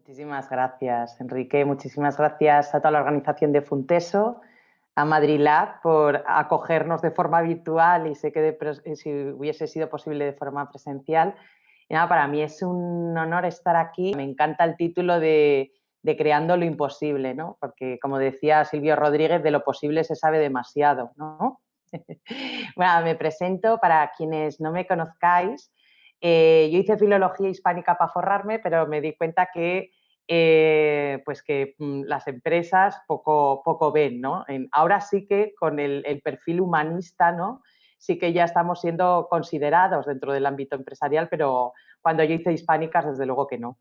Muchísimas gracias, Enrique. Muchísimas gracias a toda la organización de Funteso, a Madrid Lab por acogernos de forma virtual y sé que si hubiese sido posible de forma presencial. Y nada, para mí es un honor estar aquí. Me encanta el título de Creando lo imposible, ¿no? Porque, como decía Silvio Rodríguez, de lo posible se sabe demasiado, ¿no? Bueno, me presento para quienes no me conozcáis. Yo hice filología hispánica para forrarme, pero me di cuenta que las empresas poco ven, ¿no? Ahora sí que con el perfil humanista, ¿no? Sí que ya estamos siendo considerados dentro del ámbito empresarial, pero cuando yo hice hispánicas, desde luego que no.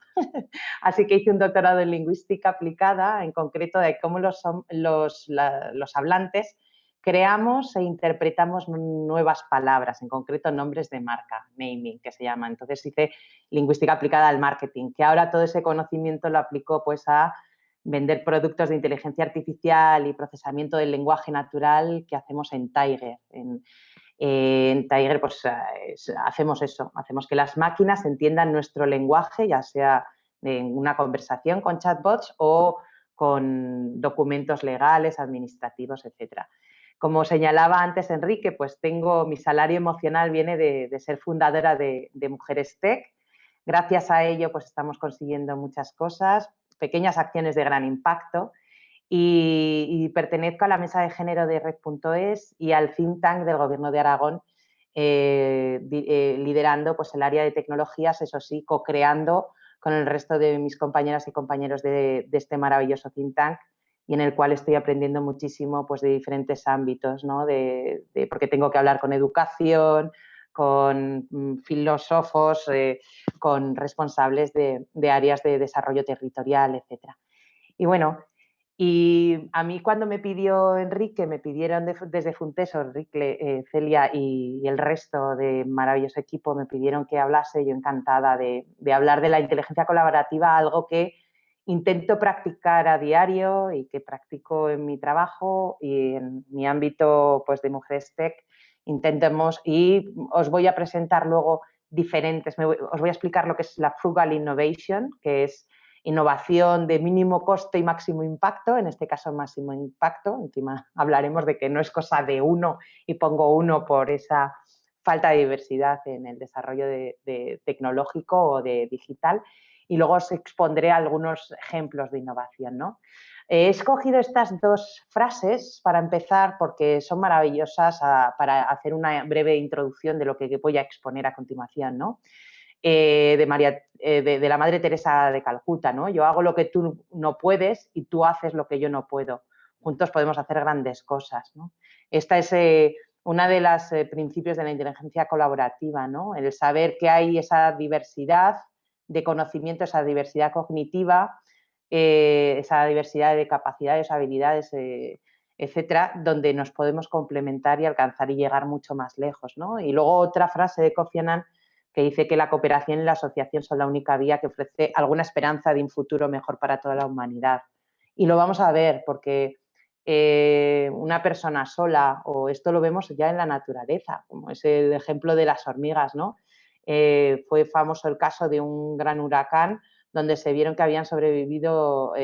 Así que hice un doctorado en lingüística aplicada, en concreto de cómo los hablantes creamos e interpretamos nuevas palabras, en concreto nombres de marca, naming, que se llama. Entonces hice lingüística aplicada al marketing, que ahora todo ese conocimiento lo aplico pues a vender productos de inteligencia artificial y procesamiento del lenguaje natural que hacemos en Tiger. En Tiger pues hacemos eso, hacemos que las máquinas entiendan nuestro lenguaje, ya sea en una conversación con chatbots o con documentos legales, administrativos, etcétera. Como señalaba antes Enrique, pues mi salario emocional viene de ser fundadora de Mujeres Tech. Gracias a ello, pues estamos consiguiendo muchas cosas, pequeñas acciones de gran impacto y pertenezco a la mesa de género de Red.es y al think tank del Gobierno de Aragón, liderando pues, el área de tecnologías, eso sí, co-creando con el resto de mis compañeras y compañeros de este maravilloso think tank y en el cual estoy aprendiendo muchísimo pues, de diferentes ámbitos, ¿no? Porque tengo que hablar con educación, con filósofos, con responsables de áreas de desarrollo territorial, etcétera. Y bueno, y a mí cuando me pidió Enrique, me pidieron desde Funteso, Enrique, Celia y el resto de maravilloso equipo me pidieron que hablase, yo encantada de hablar de la inteligencia colaborativa, algo que intento practicar a diario y que practico en mi trabajo y en mi ámbito pues, de Mujeres Tech. Intentemos, y os voy a presentar luego os voy a explicar lo que es la Frugal Innovation, que es innovación de mínimo coste y máximo impacto, en este caso máximo impacto, encima hablaremos de que no es cosa de uno y pongo uno por esa falta de diversidad en el desarrollo de tecnológico o de digital y luego os expondré algunos ejemplos de innovación, ¿no? He escogido estas dos frases para empezar porque son maravillosas para hacer una breve introducción de lo que voy a exponer a continuación, ¿no? De la Madre Teresa de Calcuta, ¿no? Yo hago lo que tú no puedes y tú haces lo que yo no puedo. Juntos podemos hacer grandes cosas, ¿no? Esta es una de los principios de la inteligencia colaborativa, ¿no? El saber que hay esa diversidad de conocimiento, esa diversidad cognitiva, esa diversidad de capacidades, habilidades, etcétera, donde nos podemos complementar y alcanzar y llegar mucho más lejos, ¿no? Y luego otra frase de Kofi Annan que dice que la cooperación y la asociación son la única vía que ofrece alguna esperanza de un futuro mejor para toda la humanidad. Y lo vamos a ver porque una persona sola, o esto lo vemos ya en la naturaleza, como es el ejemplo de las hormigas, ¿no? Fue famoso el caso de un gran huracán donde se vieron que habían sobrevivido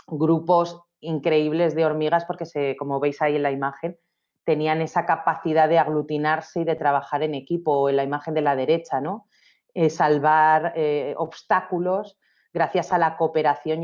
grupos increíbles de hormigas porque, como veis ahí en la imagen, tenían esa capacidad de aglutinarse y de trabajar en equipo, o en la imagen de la derecha, ¿no? Salvar obstáculos gracias a la cooperación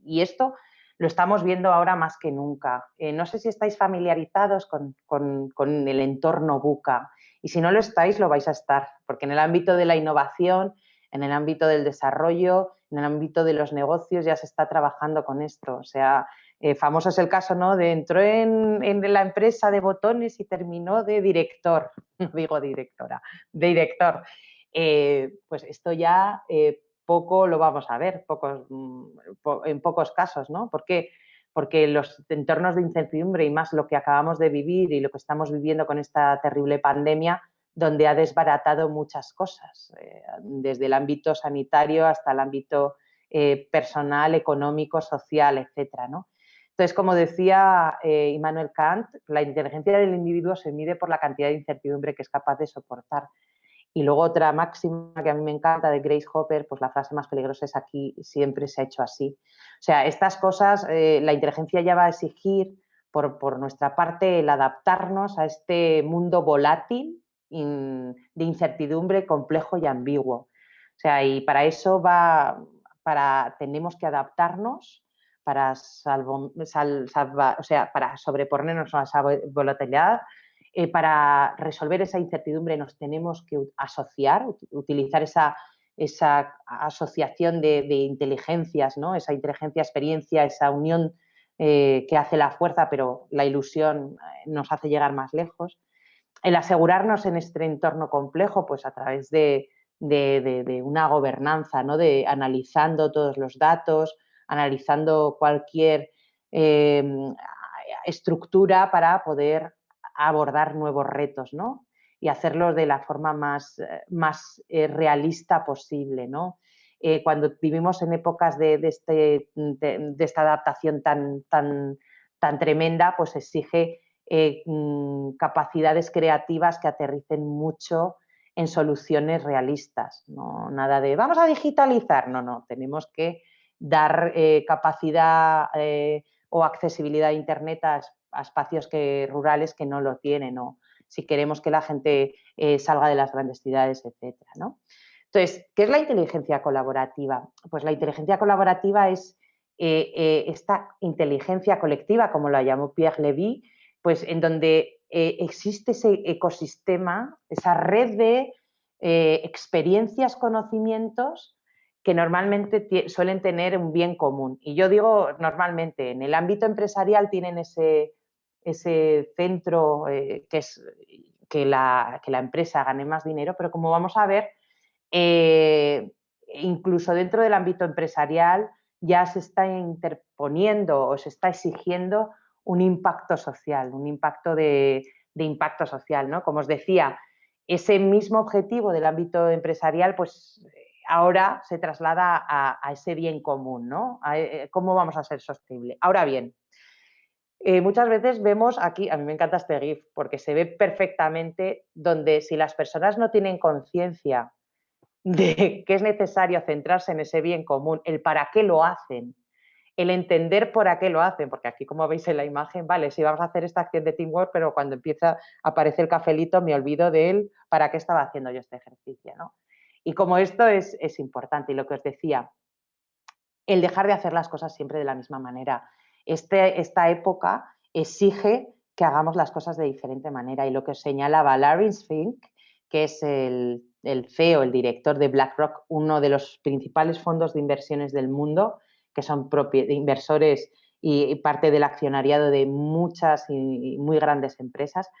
y esto lo estamos viendo ahora más que nunca. No sé si estáis familiarizados con el entorno VUCA y si no lo estáis, lo vais a estar, porque en el ámbito de la innovación, en el ámbito del desarrollo, en el ámbito de los negocios ya se está trabajando con esto. O sea, famoso es el caso, ¿no? Entró en la empresa de botones y terminó de director, no digo directora, de director. Pues esto ya poco lo vamos a ver, en pocos casos, ¿no? ¿Por qué? Porque los entornos de incertidumbre y más lo que acabamos de vivir y lo que estamos viviendo con esta terrible pandemia, donde ha desbaratado muchas cosas, desde el ámbito sanitario hasta el ámbito personal, económico, social, etcétera, ¿no? Entonces, como decía Immanuel Kant, la inteligencia del individuo se mide por la cantidad de incertidumbre que es capaz de soportar. Y luego otra máxima que a mí me encanta de Grace Hopper, pues la frase más peligrosa es aquí siempre se ha hecho así. O sea, estas cosas, la inteligencia ya va a exigir por nuestra parte el adaptarnos a este mundo volátil, de incertidumbre, complejo y ambiguo. O sea, y para eso tenemos que adaptarnos para, para sobreponernos a esa volatilidad. Para resolver esa incertidumbre nos tenemos que asociar, utilizar esa asociación de inteligencias, ¿no? Esa inteligencia, experiencia, esa unión que hace la fuerza, pero la ilusión nos hace llegar más lejos. El asegurarnos en este entorno complejo, pues a través de una gobernanza, ¿no? De analizando todos los datos, analizando cualquier estructura para poder abordar nuevos retos, ¿no? Y hacerlo de la forma más realista posible, ¿no? Cuando vivimos en épocas de esta adaptación tan tremenda, pues exige capacidades creativas que aterricen mucho en soluciones realistas. No, nada de vamos a digitalizar, no, tenemos que dar capacidad o accesibilidad a Internet a espacios rurales que no lo tienen, o si queremos que la gente salga de las grandes ciudades, etcétera, ¿no? Entonces, ¿qué es la inteligencia colaborativa? Pues la inteligencia colaborativa es esta inteligencia colectiva, como la llamó Pierre Levy, pues en donde existe ese ecosistema, esa red de experiencias, conocimientos que normalmente suelen tener un bien común. Y yo digo normalmente, en el ámbito empresarial tienen ese centro que es que la empresa gane más dinero, pero como vamos a ver, incluso dentro del ámbito empresarial ya se está interponiendo o se está exigiendo un impacto social, un impacto de impacto social, ¿no? Como os decía, ese mismo objetivo del ámbito empresarial, pues ahora se traslada a ese bien común, ¿no? ¿Cómo vamos a ser sostenibles? Ahora bien, muchas veces vemos aquí, a mí me encanta este GIF, porque se ve perfectamente donde si las personas no tienen conciencia de que es necesario centrarse en ese bien común, el para qué lo hacen, el entender por qué lo hacen, porque aquí, como veis en la imagen, vale, sí vamos a hacer esta acción de teamwork, pero cuando empieza a aparecer el cafelito me olvido de él, para qué estaba haciendo yo este ejercicio, ¿no? Y como esto es importante, y lo que os decía, el dejar de hacer las cosas siempre de la misma manera. Esta época exige que hagamos las cosas de diferente manera, y lo que os señalaba Larry Fink, que es el CEO, el director de BlackRock, uno de los principales fondos de inversiones del mundo, que son inversores y parte del accionariado de muchas y muy grandes empresas,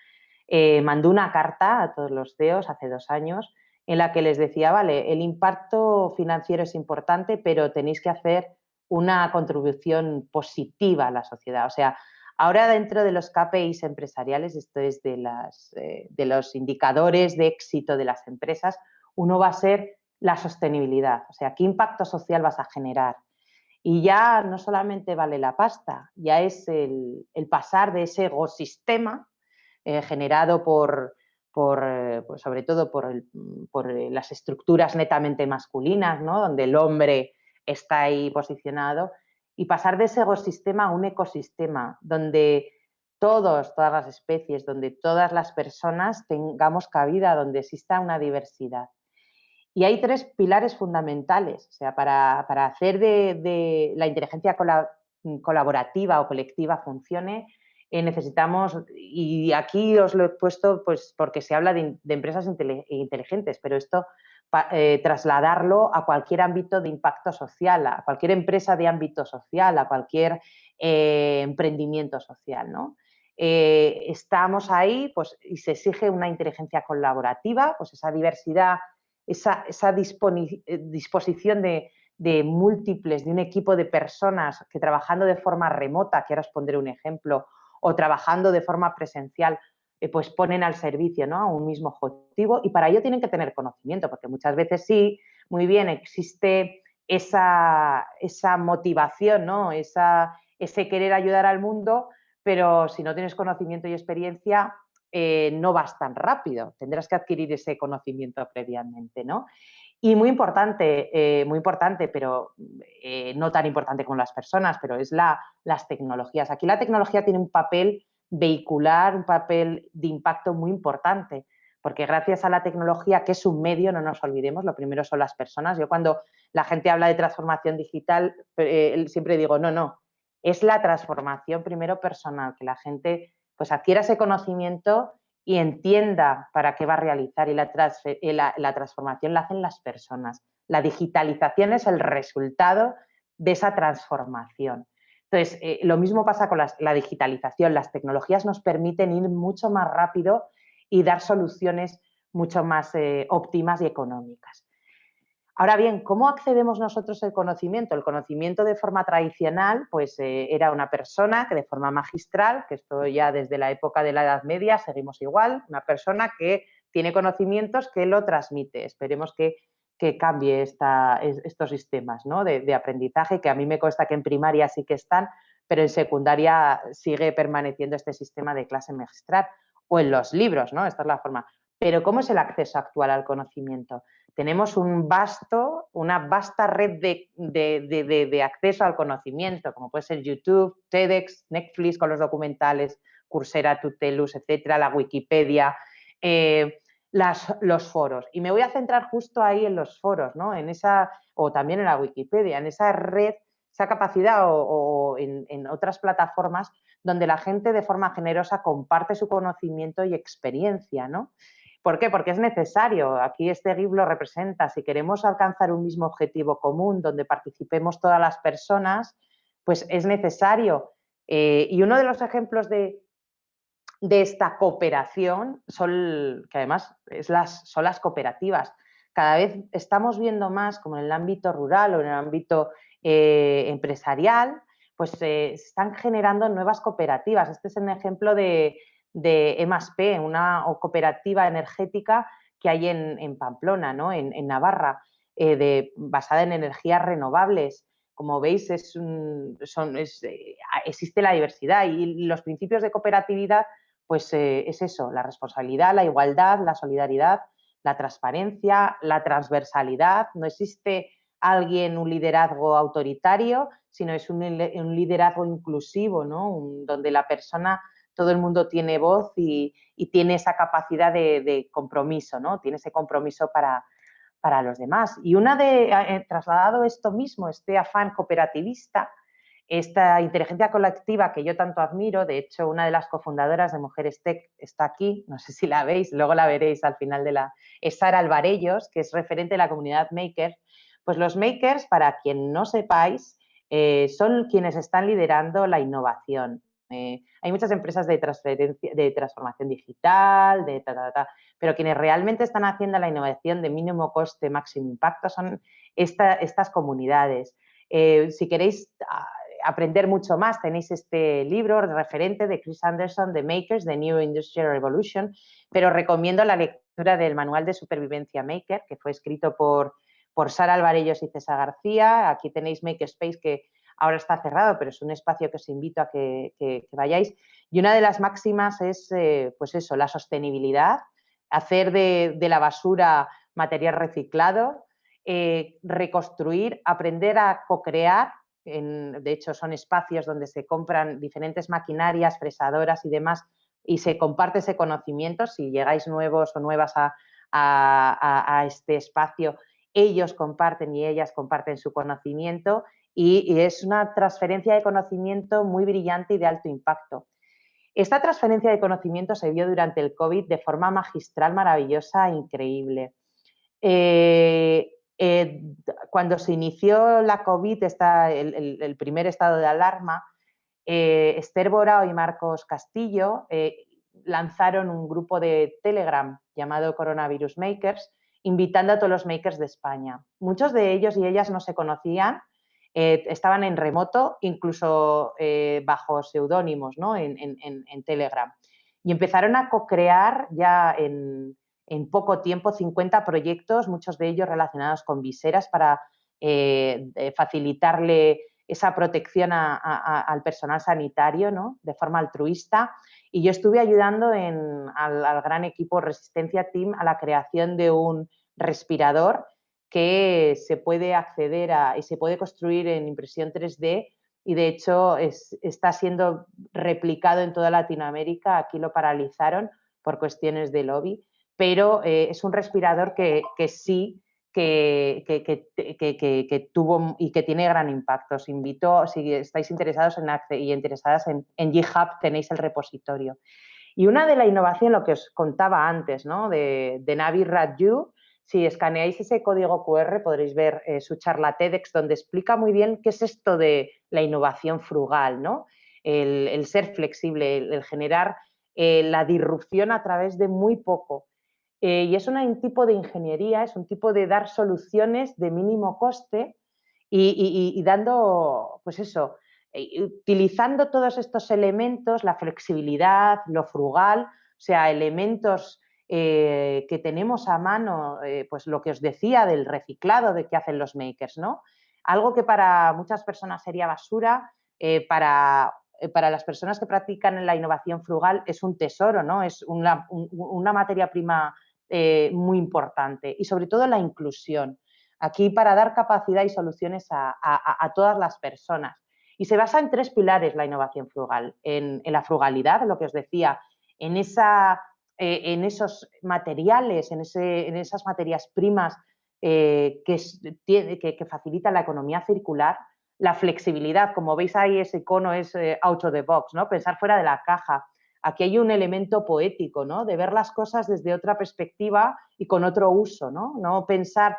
mandó una carta a todos los CEOs hace 2 años en la que les decía, vale, el impacto financiero es importante, pero tenéis que hacer una contribución positiva a la sociedad. O sea, ahora dentro de los KPIs empresariales, esto es de los indicadores de éxito de las empresas, uno va a ser la sostenibilidad. O sea, ¿qué impacto social vas a generar? Y ya no solamente vale la pasta, ya es el pasar de ese ecosistema generado pues sobre todo por las estructuras netamente masculinas, ¿no? Donde el hombre está ahí posicionado, y pasar de ese ecosistema a un ecosistema donde todas las especies, donde todas las personas tengamos cabida, donde exista una diversidad. Y hay 3 pilares fundamentales, o sea, para hacer de la inteligencia colaborativa o colectiva funcione, necesitamos, y aquí os lo he puesto pues porque se habla de empresas inteligentes, pero esto trasladarlo a cualquier ámbito de impacto social, a cualquier empresa de ámbito social, a cualquier emprendimiento social, ¿no? Estamos ahí, pues, y se exige una inteligencia colaborativa, pues esa diversidad, esa disposición de múltiples, de un equipo de personas que trabajando de forma remota, que ahora os pondré un ejemplo, o trabajando de forma presencial, pues ponen al servicio, ¿no? A un mismo objetivo, y para ello tienen que tener conocimiento, porque muchas veces sí, muy bien, existe esa motivación, ¿no? Ese querer ayudar al mundo, pero si no tienes conocimiento y experiencia, no vas tan rápido, tendrás que adquirir ese conocimiento previamente, ¿no? Y muy importante, pero no tan importante como las personas, pero es las tecnologías. Aquí la tecnología tiene un papel vehicular, un papel de impacto muy importante, porque gracias a la tecnología, que es un medio, no nos olvidemos, lo primero son las personas. Yo cuando la gente habla de transformación digital, siempre digo, no, es la transformación primero personal, que la gente pues adquiera ese conocimiento y entienda para qué va a realizar, y la transformación la hacen las personas. La digitalización es el resultado de esa transformación. Entonces, lo mismo pasa con la digitalización. Las tecnologías nos permiten ir mucho más rápido y dar soluciones mucho más óptimas y económicas. Ahora bien, ¿cómo accedemos nosotros al conocimiento? El conocimiento de forma tradicional, pues era una persona que de forma magistral, que esto ya desde la época de la Edad Media seguimos igual, una persona que tiene conocimientos que lo transmite. Esperemos que cambie estos sistemas, ¿no?, de aprendizaje, que a mí me consta que en primaria sí que están, pero en secundaria sigue permaneciendo este sistema de clase magistral, o en los libros, ¿no? Esta es la forma. Pero ¿cómo es el acceso actual al conocimiento? Tenemos una vasta red de acceso al conocimiento, como puede ser YouTube, TEDx, Netflix con los documentales, Coursera, Tutelus, etcétera, la Wikipedia, los foros. Y me voy a centrar justo ahí en los foros, ¿no? O también en la Wikipedia, en esa red, esa capacidad, o en otras plataformas donde la gente de forma generosa comparte su conocimiento y experiencia, ¿no? ¿Por qué? Porque es necesario. Aquí este GIF lo representa. Si queremos alcanzar un mismo objetivo común donde participemos todas las personas, pues es necesario. Y uno de los ejemplos de esta cooperación que además son las cooperativas. Cada vez estamos viendo más, como en el ámbito rural o en el ámbito empresarial, pues se están generando nuevas cooperativas. Este es un ejemplo de EMASP, una cooperativa energética que hay en Pamplona, ¿no?, en Navarra, basada en energías renovables. Como veis, existe la diversidad, y los principios de cooperatividad pues es eso: la responsabilidad, la igualdad, la solidaridad, la transparencia, la transversalidad. No existe un liderazgo autoritario, sino es un liderazgo inclusivo, ¿no?, donde la persona, todo el mundo tiene voz y tiene esa capacidad de compromiso, ¿no?, tiene ese compromiso para los demás. Y trasladado esto mismo, este afán cooperativista, esta inteligencia colectiva que yo tanto admiro. De hecho, una de las cofundadoras de Mujeres Tech está aquí, no sé si la veis, luego la veréis al final es Sara Alvarellos, que es referente de la comunidad Maker. Pues los Makers, para quien no sepáis, son quienes están liderando la innovación. Hay muchas empresas de transformación digital, pero quienes realmente están haciendo la innovación de mínimo coste, máximo impacto, son estas comunidades. Si queréis aprender mucho más, tenéis este libro referente de Chris Anderson, The Makers, The New Industrial Revolution, pero recomiendo la lectura del Manual de Supervivencia Maker, que fue escrito por Sara Alvarellos y César García. Aquí tenéis Makerspace, que ahora está cerrado, pero es un espacio que os invito a que vayáis. Y una de las máximas es, pues eso, la sostenibilidad, hacer de la basura material reciclado, reconstruir, aprender a co-crear. De hecho, son espacios donde se compran diferentes maquinarias, fresadoras y demás, y se comparte ese conocimiento. Si llegáis nuevos o nuevas a este espacio, ellos comparten y ellas comparten su conocimiento, y es una transferencia de conocimiento muy brillante y de alto impacto. Esta transferencia de conocimiento se vio durante el COVID de forma magistral, maravillosa e increíble. Cuando se inició la COVID, el primer estado de alarma, Esther Borao y Marcos Castillo lanzaron un grupo de Telegram llamado Coronavirus Makers, invitando a todos los makers de España. Muchos de ellos y ellas no se conocían, estaban en remoto, incluso bajo seudónimos, ¿no?, en Telegram. Y empezaron a co-crear ya en poco tiempo 50 proyectos, muchos de ellos relacionados con viseras para facilitarle esa protección al personal sanitario, ¿no?, de forma altruista. Y yo estuve ayudando al gran equipo Resistencia Team a la creación de un respirador que se puede acceder a y se puede construir en impresión 3D y de hecho está siendo replicado en toda Latinoamérica. Aquí lo paralizaron por cuestiones de lobby, pero es un respirador que sí que tuvo y que tiene gran impacto. Os invito, si estáis interesados y interesadas en GitHub, tenéis el repositorio. Y una de la innovación, lo que os contaba antes, ¿no? de Navi Raju, si escaneáis ese código QR podréis ver su charla TEDx donde explica muy bien qué es esto de la innovación frugal, ¿no? El ser flexible, el generar la disrupción a través de muy poco. Y es un tipo de ingeniería, es un tipo de dar soluciones de mínimo coste y dando, pues eso, utilizando todos estos elementos, la flexibilidad, lo frugal, o sea, elementos que tenemos a mano, pues lo que os decía del reciclado de que hacen los makers, ¿no? Algo que para muchas personas sería basura, para las personas que practican la innovación frugal es un tesoro, ¿no? Es una materia prima muy importante y sobre todo la inclusión. Aquí para dar capacidad y soluciones a todas las personas. Y se basa en 3 pilares la innovación frugal. En la frugalidad, lo que os decía, en esos materiales, en esas materias primas que facilitan la economía circular. La flexibilidad, como veis ahí ese icono es out of the box, ¿no? Pensar fuera de la caja. Aquí hay un elemento poético, ¿no? De ver las cosas desde otra perspectiva y con otro uso, ¿no? No pensar,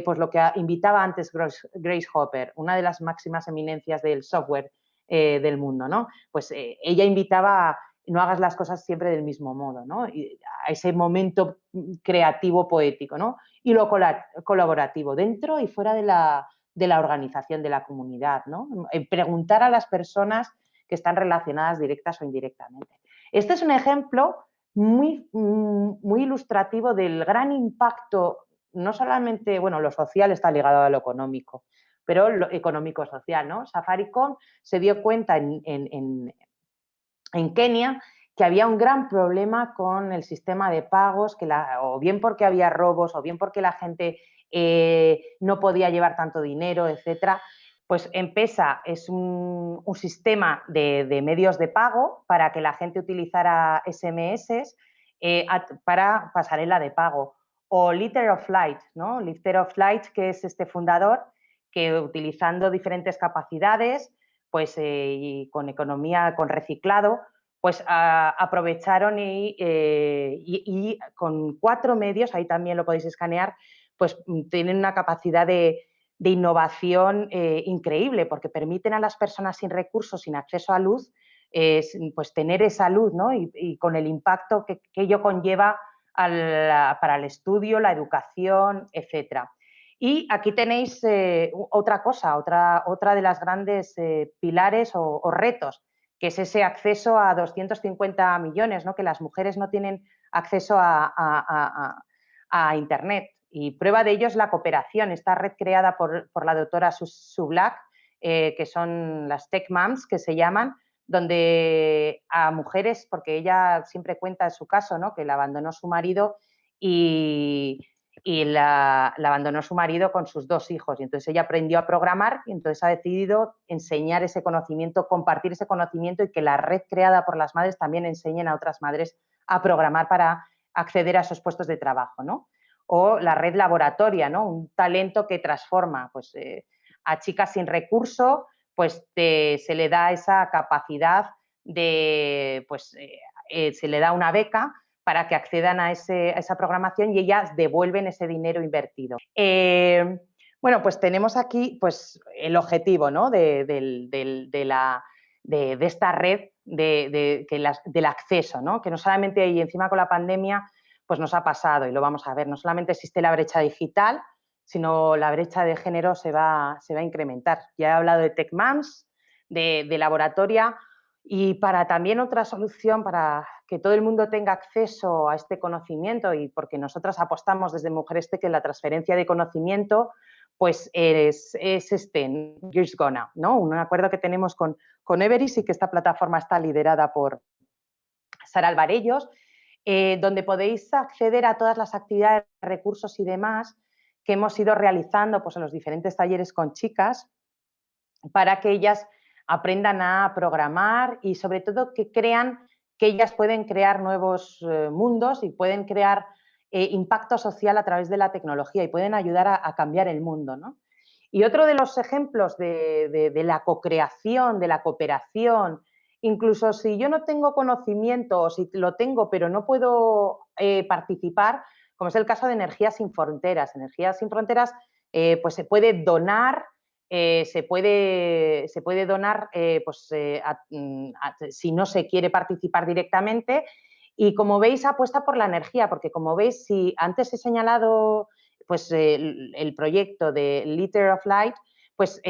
pues lo que invitaba antes Grace Hopper, una de las máximas eminencias del software del mundo, ¿no? Pues ella invitaba a no hagas las cosas siempre del mismo modo, ¿no? Y a ese momento creativo poético, ¿no? Y lo colaborativo, dentro y fuera de la organización, de la comunidad, ¿no? Preguntar a las personas que están relacionadas directas o indirectamente. Este es un ejemplo muy, muy ilustrativo del gran impacto, no solamente, bueno, lo social está ligado a lo económico, pero lo económico-social, ¿no? Safaricom se dio cuenta en Kenia que había un gran problema con el sistema de pagos, o bien porque había robos, o bien porque la gente no podía llevar tanto dinero, etcétera. Pues M-Pesa es un sistema de medios de pago para que la gente utilizara SMS para pasarela de pago. O Litter of Light, ¿no? Litter of Light, que es este fundador que utilizando diferentes capacidades, pues y con economía, con reciclado, pues aprovecharon y con 4 medios, ahí también lo podéis escanear, pues tienen una capacidad de innovación increíble, porque permiten a las personas sin recursos, sin acceso a luz, pues tener esa luz, ¿no? Y con el impacto que ello conlleva para el estudio, la educación, etcétera. Y aquí tenéis otra cosa, otra de las grandes pilares o retos, que es ese acceso a 250 millones, ¿no? Que las mujeres no tienen acceso a Internet. Y prueba de ello es la cooperación, esta red creada por la doctora Sublak, que son las Tech Moms, que se llaman, donde a mujeres, porque ella siempre cuenta su caso, ¿no? Que la abandonó su marido y la abandonó su marido con sus 2 hijos. Y entonces ella aprendió a programar y entonces ha decidido enseñar ese conocimiento, compartir ese conocimiento y que la red creada por las madres también enseñen a otras madres a programar para acceder a esos puestos de trabajo, ¿no? O la red laboratoria, ¿no? Un talento que transforma, pues a chicas sin recurso, pues se le da esa capacidad de, pues se le da una beca para que accedan a esa programación y ellas devuelven ese dinero invertido. Bueno, pues tenemos aquí pues, el objetivo, ¿no? de esta red del acceso, ¿no? Que no solamente, y encima con la pandemia, pues nos ha pasado y lo vamos a ver, no solamente existe la brecha digital, sino la brecha de género se va a incrementar. Ya he hablado de Tech Moms, de laboratoria, y para también otra solución para que todo el mundo tenga acceso a este conocimiento y porque nosotras apostamos desde Mujeres Tech en la transferencia de conocimiento, pues es Girls Gonna, ¿no? Un acuerdo que tenemos con Everest y que esta plataforma está liderada por Sara Alvarellos, donde podéis acceder a todas las actividades, recursos y demás que hemos ido realizando pues, en los diferentes talleres con chicas para que ellas aprendan a programar y sobre todo que crean que ellas pueden crear nuevos mundos y pueden crear impacto social a través de la tecnología y pueden ayudar a cambiar el mundo, ¿no? Y otro de los ejemplos de la co-creación, de la cooperación, incluso si yo no tengo conocimiento o si lo tengo pero no puedo participar, como es el caso de Energías Sin Fronteras. Energías Sin Fronteras pues se puede donar, se puede donar pues, si no se quiere participar directamente y como veis apuesta por la energía, porque como veis, si antes he señalado pues, el proyecto de Liter of Light, pues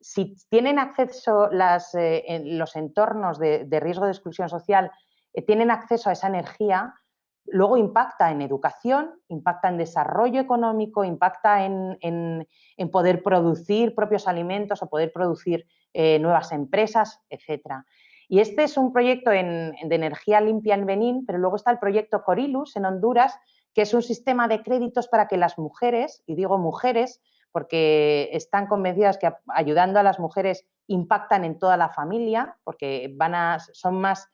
si tienen acceso en los entornos de riesgo de exclusión social, tienen acceso a esa energía, luego impacta en educación, impacta en desarrollo económico, impacta en poder producir propios alimentos o poder producir nuevas empresas, etcétera. Y este es un proyecto de energía limpia en Benín, pero luego está el proyecto Corilus en Honduras, que es un sistema de créditos para que las mujeres, y digo mujeres porque están convencidas que ayudando a las mujeres impactan en toda la familia, porque son más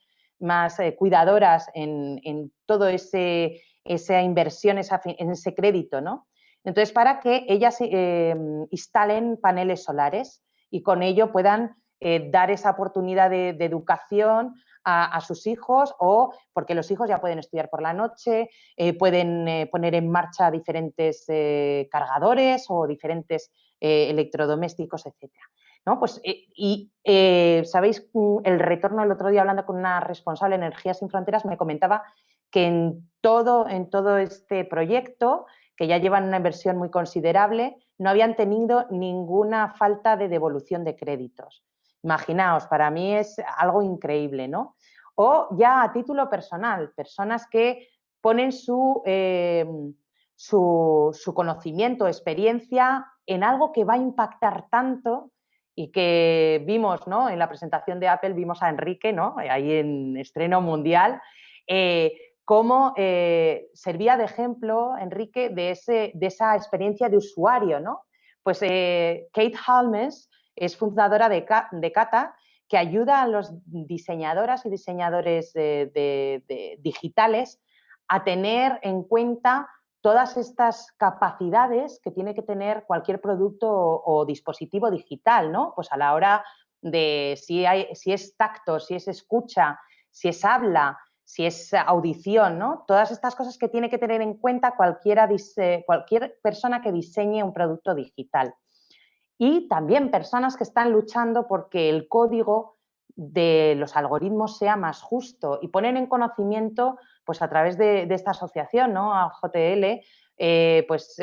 cuidadoras en todo esa inversión, en ese crédito, ¿no? Entonces, para que ellas instalen paneles solares y con ello puedan dar esa oportunidad de educación a sus hijos o porque los hijos ya pueden estudiar por la noche, pueden poner en marcha diferentes cargadores o diferentes electrodomésticos, etcétera. ¿No? Pues, ¿sabéis? El retorno el otro día hablando con una responsable de Energías Sin Fronteras me comentaba que en todo este proyecto, que ya llevan una inversión muy considerable, no habían tenido ninguna falta de devolución de créditos. Imaginaos, para mí es algo increíble, ¿no? O ya a título personal, personas que ponen su conocimiento, experiencia en algo que va a impactar tanto y que vimos, ¿no? En la presentación de Apple, vimos a Enrique, ¿no? Ahí en estreno mundial, cómo servía de ejemplo, Enrique, de esa experiencia de usuario, ¿no? Pues Kate Halmes es fundadora de Kata, que ayuda a los diseñadoras y diseñadores digitales a tener en cuenta todas estas capacidades que tiene que tener cualquier producto o dispositivo digital, ¿no? Pues a la hora de si es tacto, si es escucha, si es habla, si es audición, ¿no? Todas estas cosas que tiene que tener en cuenta cualquier persona que diseñe un producto digital. Y también personas que están luchando porque el código de los algoritmos sea más justo y ponen en conocimiento, pues a través de esta asociación, ¿no? A JTL, estos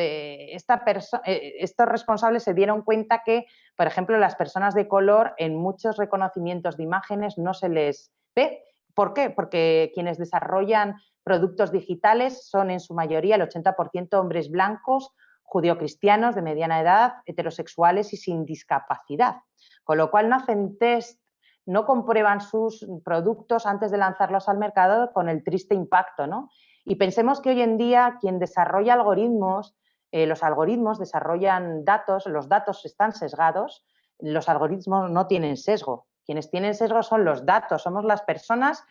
responsables se dieron cuenta que, por ejemplo, las personas de color en muchos reconocimientos de imágenes no se les ve. ¿Por qué? Porque quienes desarrollan productos digitales son en su mayoría el 80% hombres blancos, judeocristianos de mediana edad, heterosexuales y sin discapacidad. Con lo cual no hacen test, no comprueban sus productos antes de lanzarlos al mercado con el triste impacto, ¿no? Y pensemos que hoy en día quien desarrolla algoritmos, los algoritmos desarrollan datos, los datos están sesgados, los algoritmos no tienen sesgo. Quienes tienen sesgo son los datos, somos las personas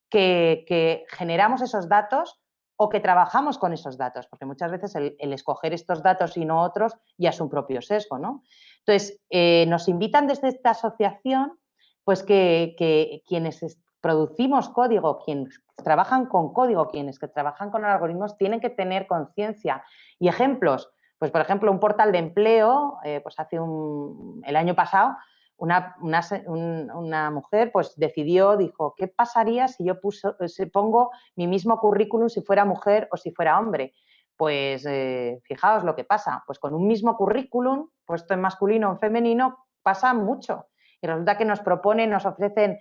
que generamos esos datos o que trabajamos con esos datos, porque muchas veces el escoger estos datos y no otros ya es un propio sesgo, ¿no? Entonces, nos invitan desde esta asociación pues que quienes producimos código, quienes trabajan con código, quienes que trabajan con algoritmos, tienen que tener conciencia. Y ejemplos, pues por ejemplo, un portal de empleo, pues el año pasado, una mujer pues decidió, dijo, ¿qué pasaría si yo pongo mi mismo currículum si fuera mujer o si fuera hombre? Pues fijaos lo que pasa, pues con un mismo currículum, puesto en masculino o en femenino, pasa mucho. Y resulta que nos ofrecen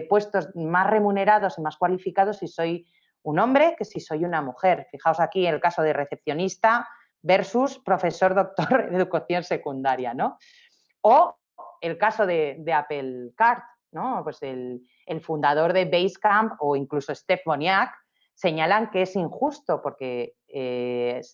puestos más remunerados y más cualificados si soy un hombre que si soy una mujer. Fijaos aquí el caso de recepcionista versus profesor doctor de educación secundaria, ¿no? O el caso de Apple Card, ¿no? Pues el fundador de Basecamp o incluso Steph Wozniak señalan que es injusto porque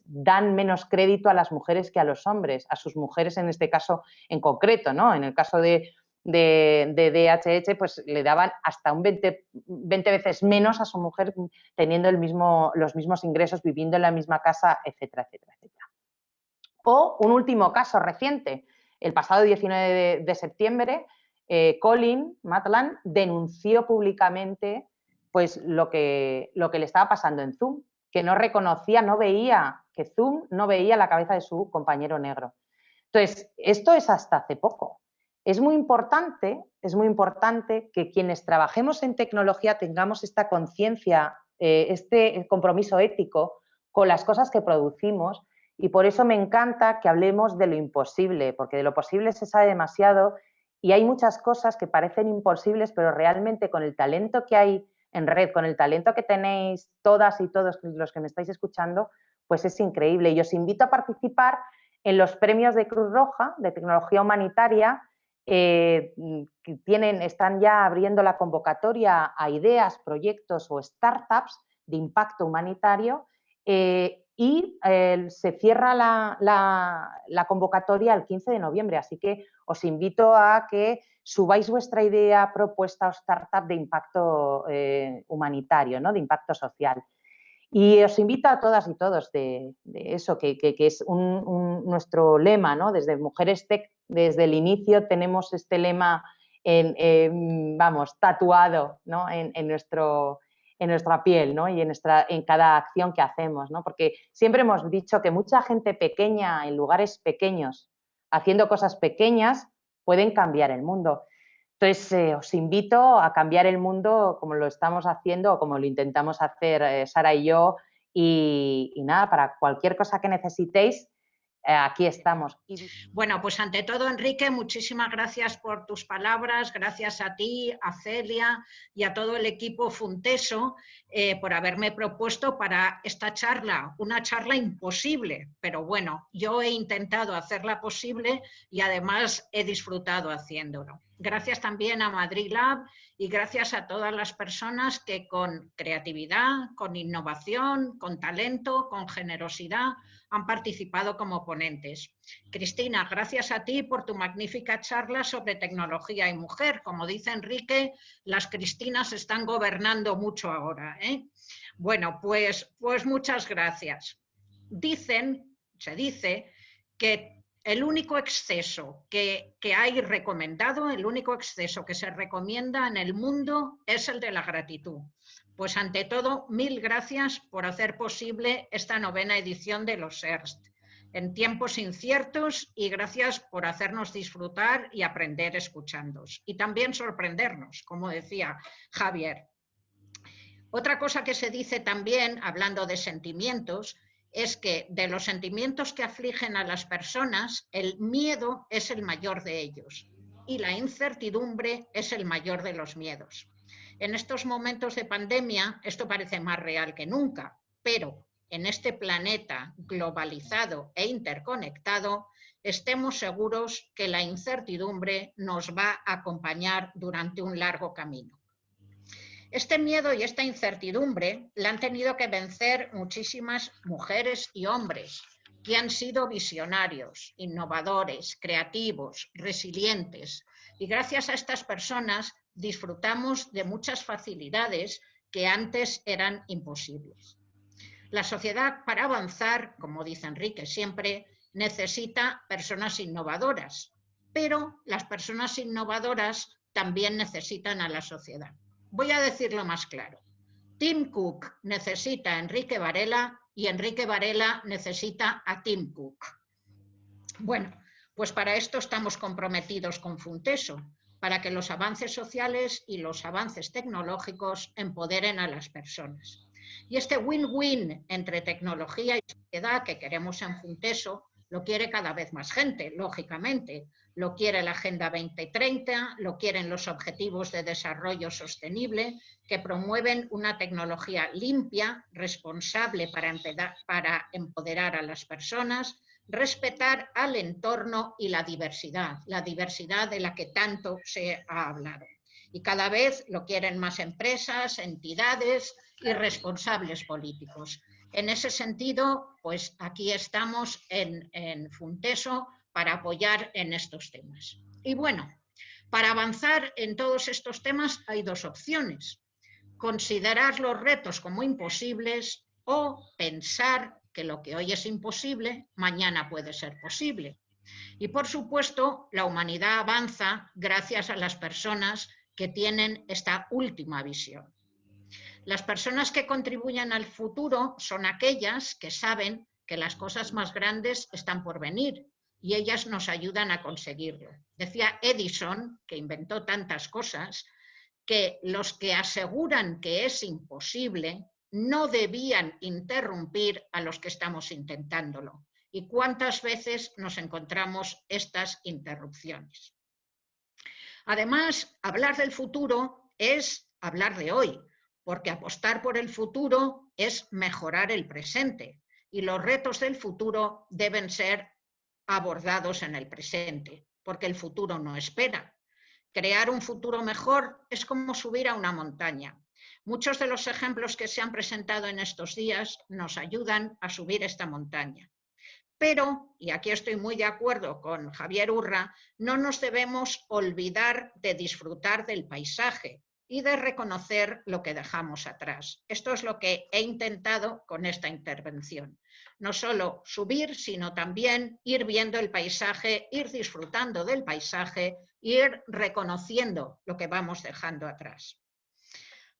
dan menos crédito a las mujeres que a los hombres, a sus mujeres en este caso en concreto, ¿no? En el caso de DHH, pues le daban hasta un 20 veces menos a su mujer teniendo los mismos ingresos, viviendo en la misma casa, etcétera, etcétera, etcétera. O un último caso reciente, el pasado 19 de septiembre, Colin Maitland denunció públicamente pues, lo que le estaba pasando en Zoom, que no reconocía, no veía, que Zoom no veía la cabeza de su compañero negro. Entonces, esto es hasta hace poco. Es muy importante que quienes trabajemos en tecnología tengamos esta conciencia, este compromiso ético con las cosas que producimos, y por eso me encanta que hablemos de lo imposible, porque de lo posible se sabe demasiado y hay muchas cosas que parecen imposibles, pero realmente con el talento que hay en red, con el talento que tenéis todas y todos los que me estáis escuchando, pues es increíble. Y os invito a participar en los premios de Cruz Roja de tecnología humanitaria. Están ya abriendo la convocatoria a ideas, proyectos o startups de impacto humanitario y se cierra la convocatoria el 15 de noviembre, así que os invito a que subáis vuestra idea, propuesta o startup de impacto humanitario, ¿no? De impacto social. Y os invito a todas y todos de eso, que es nuestro lema, ¿no? Desde Mujeres Tech, desde el inicio tenemos este lema, tatuado, ¿no? en nuestra piel, ¿no? Y en cada acción que hacemos, ¿no? Porque siempre hemos dicho que mucha gente pequeña en lugares pequeños, haciendo cosas pequeñas, pueden cambiar el mundo. Entonces, os invito a cambiar el mundo como lo estamos haciendo o como lo intentamos hacer Sara y yo. Y nada, para cualquier cosa que necesitéis, aquí estamos. Bueno, pues ante todo, Enrique, muchísimas gracias por tus palabras, gracias a ti, a Celia y a todo el equipo Funteso por haberme propuesto para esta charla, una charla imposible, pero bueno, yo he intentado hacerla posible y además he disfrutado haciéndolo. Gracias también a Madrid Lab y gracias a todas las personas que con creatividad, con innovación, con talento, con generosidad han participado como ponentes. Cristina, gracias a ti por tu magnífica charla sobre tecnología y mujer. Como dice Enrique, las Cristinas están gobernando mucho ahora, ¿eh? Bueno, pues muchas gracias. Se dice que el único exceso que hay recomendado, el único exceso que se recomienda en el mundo es el de la gratitud. Pues ante todo, mil gracias por hacer posible esta 9ª edición de los ERST en tiempos inciertos y gracias por hacernos disfrutar y aprender escuchándoos y también sorprendernos, como decía Javier. Otra cosa que se dice también, hablando de sentimientos, es que de los sentimientos que afligen a las personas, el miedo es el mayor de ellos y la incertidumbre es el mayor de los miedos. En estos momentos de pandemia esto parece más real que nunca, pero en este planeta globalizado e interconectado, estemos seguros que la incertidumbre nos va a acompañar durante un largo camino. Este miedo y esta incertidumbre la han tenido que vencer muchísimas mujeres y hombres que han sido visionarios, innovadores, creativos, resilientes. Y gracias a estas personas disfrutamos de muchas facilidades que antes eran imposibles. La sociedad, para avanzar, como dice Enrique siempre, necesita personas innovadoras, pero las personas innovadoras también necesitan a la sociedad. Voy a decirlo más claro. Tim Cook necesita a Enrique Varela y Enrique Varela necesita a Tim Cook. Bueno, pues para esto estamos comprometidos con Funteso, para que los avances sociales y los avances tecnológicos empoderen a las personas. Y este win-win entre tecnología y sociedad que queremos en Funteso lo quiere cada vez más gente, lógicamente. Lo quiere la Agenda 2030, lo quieren los Objetivos de Desarrollo Sostenible, que promueven una tecnología limpia, responsable para empoderar a las personas, respetar al entorno y la diversidad de la que tanto se ha hablado. Y cada vez lo quieren más empresas, entidades y responsables políticos. En ese sentido, pues aquí estamos en Funteso para apoyar en estos temas. Y bueno, para avanzar en todos estos temas hay dos opciones: considerar los retos como imposibles o pensar que lo que hoy es imposible, mañana puede ser posible. Y por supuesto, la humanidad avanza gracias a las personas que tienen esta última visión. Las personas que contribuyen al futuro son aquellas que saben que las cosas más grandes están por venir y ellas nos ayudan a conseguirlo. Decía Edison, que inventó tantas cosas, que los que aseguran que es imposible no debían interrumpir a los que estamos intentándolo. ¿Y cuántas veces nos encontramos estas interrupciones? Además, hablar del futuro es hablar de hoy, porque apostar por el futuro es mejorar el presente y los retos del futuro deben ser abordados en el presente, porque el futuro no espera. Crear un futuro mejor es como subir a una montaña. Muchos de los ejemplos que se han presentado en estos días nos ayudan a subir esta montaña. Pero, y aquí estoy muy de acuerdo con Javier Urra, no nos debemos olvidar de disfrutar del paisaje y de reconocer lo que dejamos atrás. Esto es lo que he intentado con esta intervención. No solo subir, sino también ir viendo el paisaje, ir disfrutando del paisaje, ir reconociendo lo que vamos dejando atrás.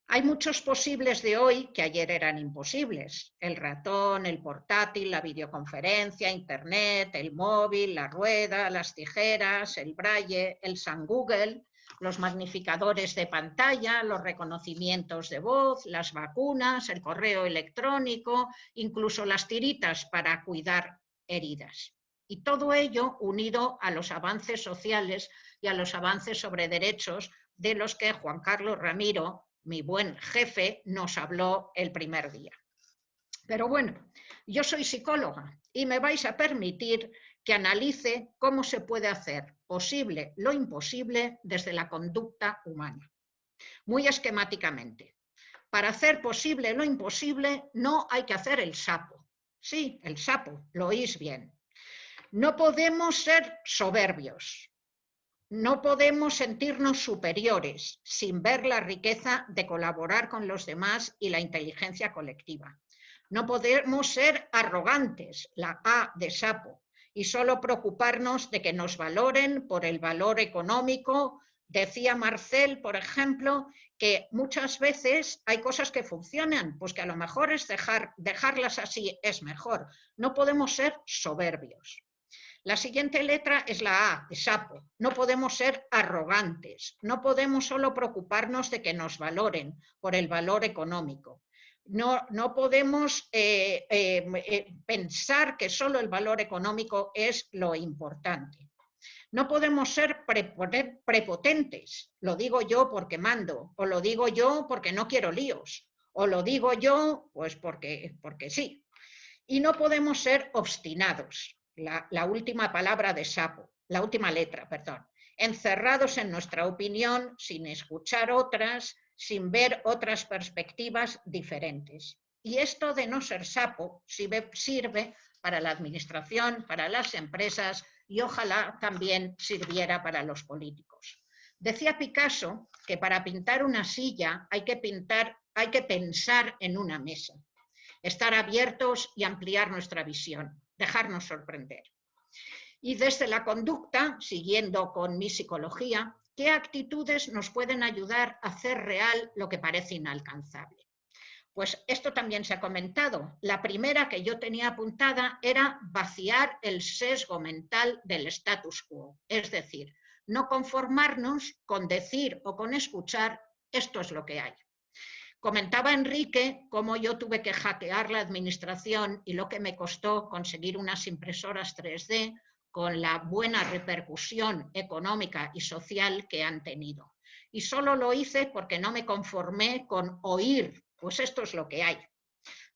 Hay muchos posibles de hoy que ayer eran imposibles. El ratón, el portátil, la videoconferencia, internet, el móvil, la rueda, las tijeras, el braille, el San Google, los magnificadores de pantalla, los reconocimientos de voz, las vacunas, el correo electrónico, incluso las tiritas para cuidar heridas. Y todo ello unido a los avances sociales y a los avances sobre derechos de los que Juan Carlos Ramiro, mi buen jefe, nos habló el primer día. Pero bueno, yo soy psicóloga y me vais a permitir que analice cómo se puede hacer posible lo imposible desde la conducta humana. Muy esquemáticamente. Para hacer posible lo imposible no hay que hacer el sapo. Sí, el sapo, lo oís bien. No podemos ser soberbios. No podemos sentirnos superiores sin ver la riqueza de colaborar con los demás y la inteligencia colectiva. No podemos ser arrogantes, la A de sapo, y solo preocuparnos de que nos valoren por el valor económico. Decía Marcel, por ejemplo, que muchas veces hay cosas que funcionan, pues que a lo mejor es dejarlas así es mejor. No podemos ser soberbios. La siguiente letra es la A, de sapo. No podemos ser arrogantes, no podemos solo preocuparnos de que nos valoren por el valor económico. No podemos pensar que solo el valor económico es lo importante. No podemos ser prepotentes, lo digo yo porque mando, o lo digo yo porque no quiero líos, o lo digo yo pues porque sí. Y no podemos ser obstinados. La última palabra de sapo, la última letra, perdón, encerrados en nuestra opinión, sin escuchar otras, sin ver otras perspectivas diferentes. Y esto de no ser sapo sirve para la administración, para las empresas y ojalá también sirviera para los políticos. Decía Picasso que para pintar una silla hay que pensar en una mesa. Estar abiertos y ampliar nuestra visión, dejarnos sorprender. Y desde la conducta, siguiendo con mi psicología, ¿qué actitudes nos pueden ayudar a hacer real lo que parece inalcanzable? Pues esto también se ha comentado. La primera que yo tenía apuntada era vaciar el sesgo mental del status quo, es decir, no conformarnos con decir o con escuchar esto es lo que hay. Comentaba Enrique cómo yo tuve que hackear la administración y lo que me costó conseguir unas impresoras 3D con la buena repercusión económica y social que han tenido. Y solo lo hice porque no me conformé con oír, pues esto es lo que hay.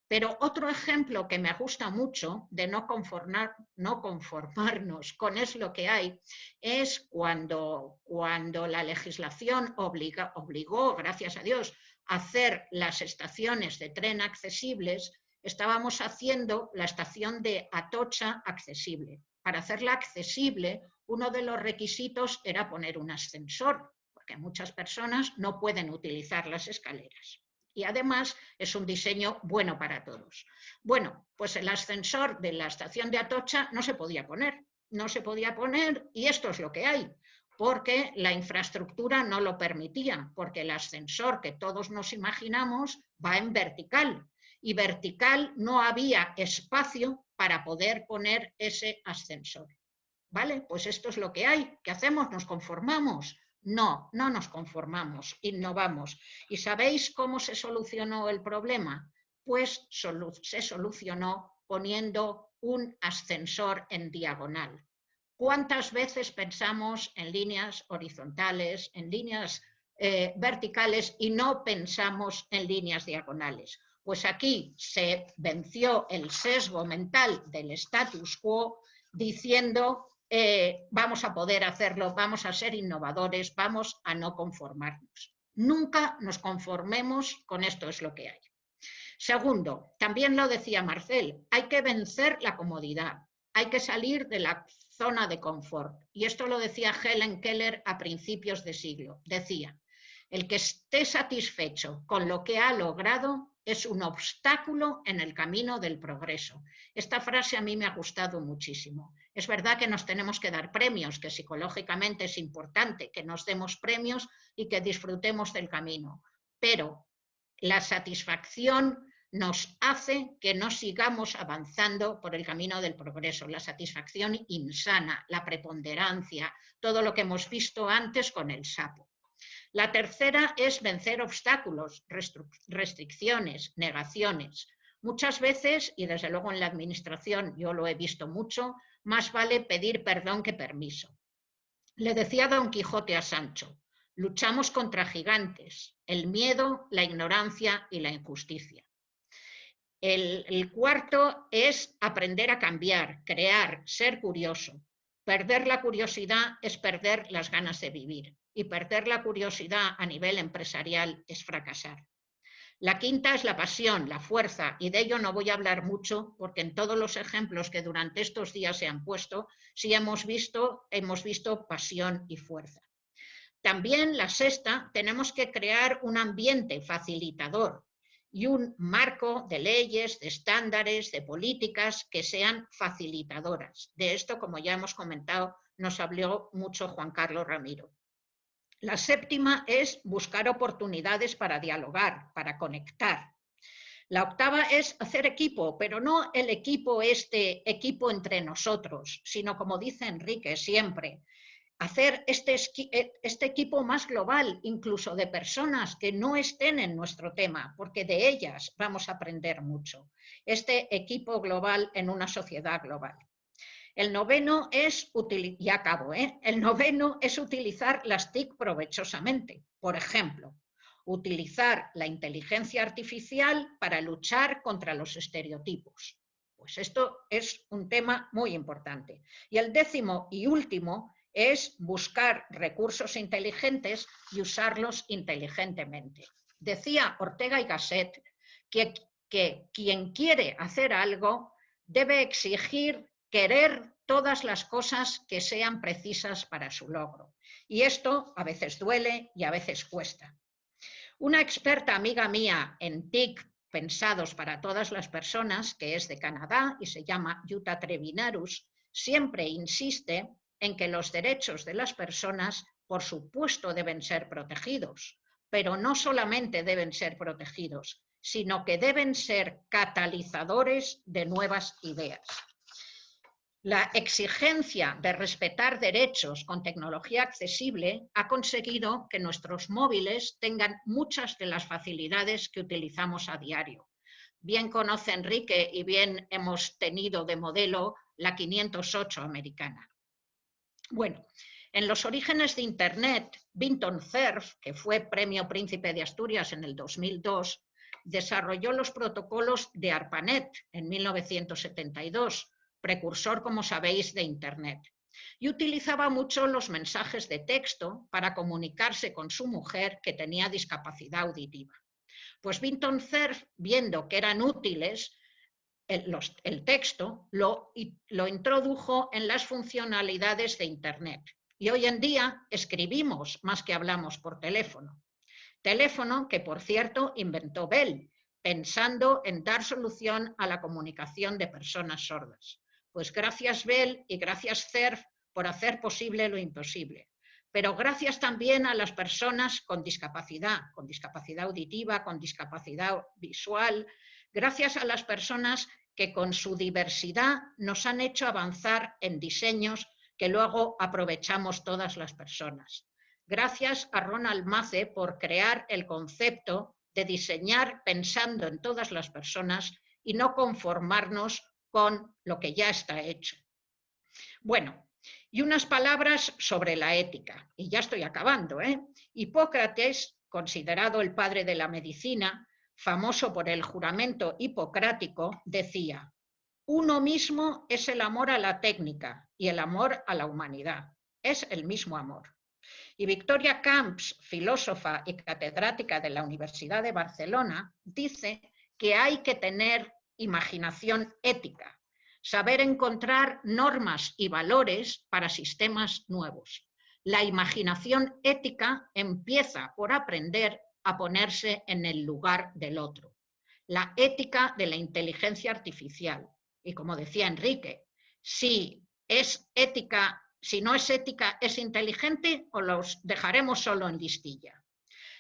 Pero otro ejemplo que me gusta mucho de no conformarnos con es lo que hay es cuando la legislación obligó, gracias a Dios, a hacer las estaciones de tren accesibles, estábamos haciendo la estación de Atocha accesible. Para hacerla accesible, uno de los requisitos era poner un ascensor, porque muchas personas no pueden utilizar las escaleras. Y además es un diseño bueno para todos. Bueno, pues el ascensor de la estación de Atocha no se podía poner. No se podía poner y esto es lo que hay, porque la infraestructura no lo permitía, porque el ascensor que todos nos imaginamos va en vertical y vertical no había espacio para poder poner ese ascensor. ¿Vale? Pues esto es lo que hay. ¿Qué hacemos? ¿Nos conformamos? No, no nos conformamos, innovamos. ¿Y sabéis cómo se solucionó el problema? Pues se solucionó poniendo un ascensor en diagonal. ¿Cuántas veces pensamos en líneas horizontales, en líneas verticales y no pensamos en líneas diagonales? Pues aquí se venció el sesgo mental del status quo diciendo vamos a poder hacerlo, vamos a ser innovadores, vamos a no conformarnos. Nunca nos conformemos con esto, es lo que hay. Segundo, también lo decía Marcel, hay que vencer la comodidad, hay que salir de la zona de confort. Y esto lo decía Helen Keller a principios de siglo. Decía, el que esté satisfecho con lo que ha logrado es un obstáculo en el camino del progreso. Esta frase a mí me ha gustado muchísimo. Es verdad que nos tenemos que dar premios, que psicológicamente es importante que nos demos premios y que disfrutemos del camino, pero la satisfacción nos hace que no sigamos avanzando por el camino del progreso. La satisfacción insana, la preponderancia, todo lo que hemos visto antes con el sapo. La tercera es vencer obstáculos, restricciones, negaciones. Muchas veces, y desde luego en la administración yo lo he visto mucho, más vale pedir perdón que permiso. Le decía Don Quijote a Sancho, luchamos contra gigantes, el miedo, la ignorancia y la injusticia. El cuarto es aprender a cambiar, crear, ser curioso. Perder la curiosidad es perder las ganas de vivir y perder la curiosidad a nivel empresarial es fracasar. La quinta es la pasión, la fuerza, y de ello no voy a hablar mucho porque en todos los ejemplos que durante estos días se han puesto, sí hemos visto pasión y fuerza. También la sexta, tenemos que crear un ambiente facilitador y un marco de leyes, de estándares, de políticas que sean facilitadoras. De esto, como ya hemos comentado, nos habló mucho Juan Carlos Ramiro. La séptima es buscar oportunidades para dialogar, para conectar. La octava es hacer equipo, pero no el equipo entre nosotros, sino como dice Enrique siempre, hacer este equipo más global, incluso de personas que no estén en nuestro tema, porque de ellas vamos a aprender mucho. Este equipo global en una sociedad global. El noveno es, El noveno es utilizar las TIC provechosamente. Por ejemplo, utilizar la inteligencia artificial para luchar contra los estereotipos. Pues esto es un tema muy importante. Y el décimo y último es buscar recursos inteligentes y usarlos inteligentemente. Decía Ortega y Gasset que quien quiere hacer algo debe exigir querer todas las cosas que sean precisas para su logro. Y esto a veces duele y a veces cuesta. Una experta amiga mía en TIC pensados para todas las personas, que es de Canadá y se llama Jutta Trevinarus, siempre insiste en que los derechos de las personas, por supuesto, deben ser protegidos, pero no solamente deben ser protegidos, sino que deben ser catalizadores de nuevas ideas. La exigencia de respetar derechos con tecnología accesible ha conseguido que nuestros móviles tengan muchas de las facilidades que utilizamos a diario. Bien conoce Enrique y bien hemos tenido de modelo la 508 americana. Bueno, en los orígenes de Internet, Vinton Cerf, que fue Premio Príncipe de Asturias en el 2002, desarrolló los protocolos de ARPANET en 1972, precursor, como sabéis, de Internet. Y utilizaba mucho los mensajes de texto para comunicarse con su mujer, que tenía discapacidad auditiva. Pues Vinton Cerf, viendo que eran útiles el texto, lo introdujo en las funcionalidades de Internet. Y hoy en día escribimos más que hablamos por teléfono. Teléfono que, por cierto, inventó Bell, pensando en dar solución a la comunicación de personas sordas. Pues gracias Bell y gracias Cerf por hacer posible lo imposible. Pero gracias también a las personas con discapacidad auditiva, con discapacidad visual, gracias a las personas que con su diversidad nos han hecho avanzar en diseños que luego aprovechamos todas las personas. Gracias a Ronald Mace por crear el concepto de diseñar pensando en todas las personas y no conformarnos con lo que ya está hecho. Bueno, y unas palabras sobre la ética, y ya estoy acabando, ¿eh? Hipócrates, considerado el padre de la medicina, famoso por el juramento hipocrático, decía: uno mismo es el amor a la técnica y el amor a la humanidad. Es el mismo amor. Y Victoria Camps, filósofa y catedrática de la Universidad de Barcelona, dice que hay que tener imaginación ética, saber encontrar normas y valores para sistemas nuevos. La imaginación ética empieza por aprender a ponerse en el lugar del otro. La ética de la inteligencia artificial. Y como decía Enrique, si no es ética, ¿es inteligente o los dejaremos solo en listilla?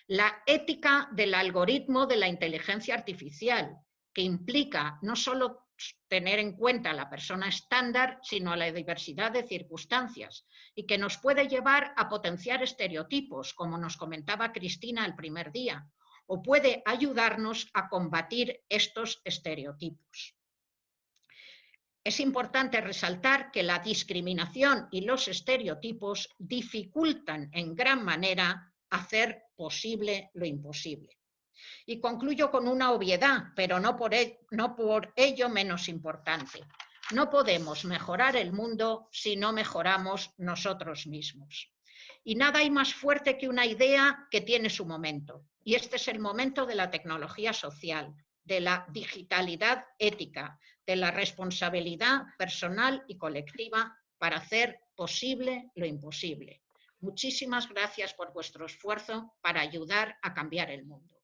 La ética del algoritmo de la inteligencia artificial, que implica no solo tener en cuenta a la persona estándar, sino a la diversidad de circunstancias, y que nos puede llevar a potenciar estereotipos, como nos comentaba Cristina el primer día, o puede ayudarnos a combatir estos estereotipos. Es importante resaltar que la discriminación y los estereotipos dificultan en gran manera hacer posible lo imposible. Y concluyo con una obviedad, pero no por ello menos importante. No podemos mejorar el mundo si no mejoramos nosotros mismos. Y nada hay más fuerte que una idea que tiene su momento. Y este es el momento de la tecnología social, de la digitalidad ética, de la responsabilidad personal y colectiva para hacer posible lo imposible. Muchísimas gracias por vuestro esfuerzo para ayudar a cambiar el mundo.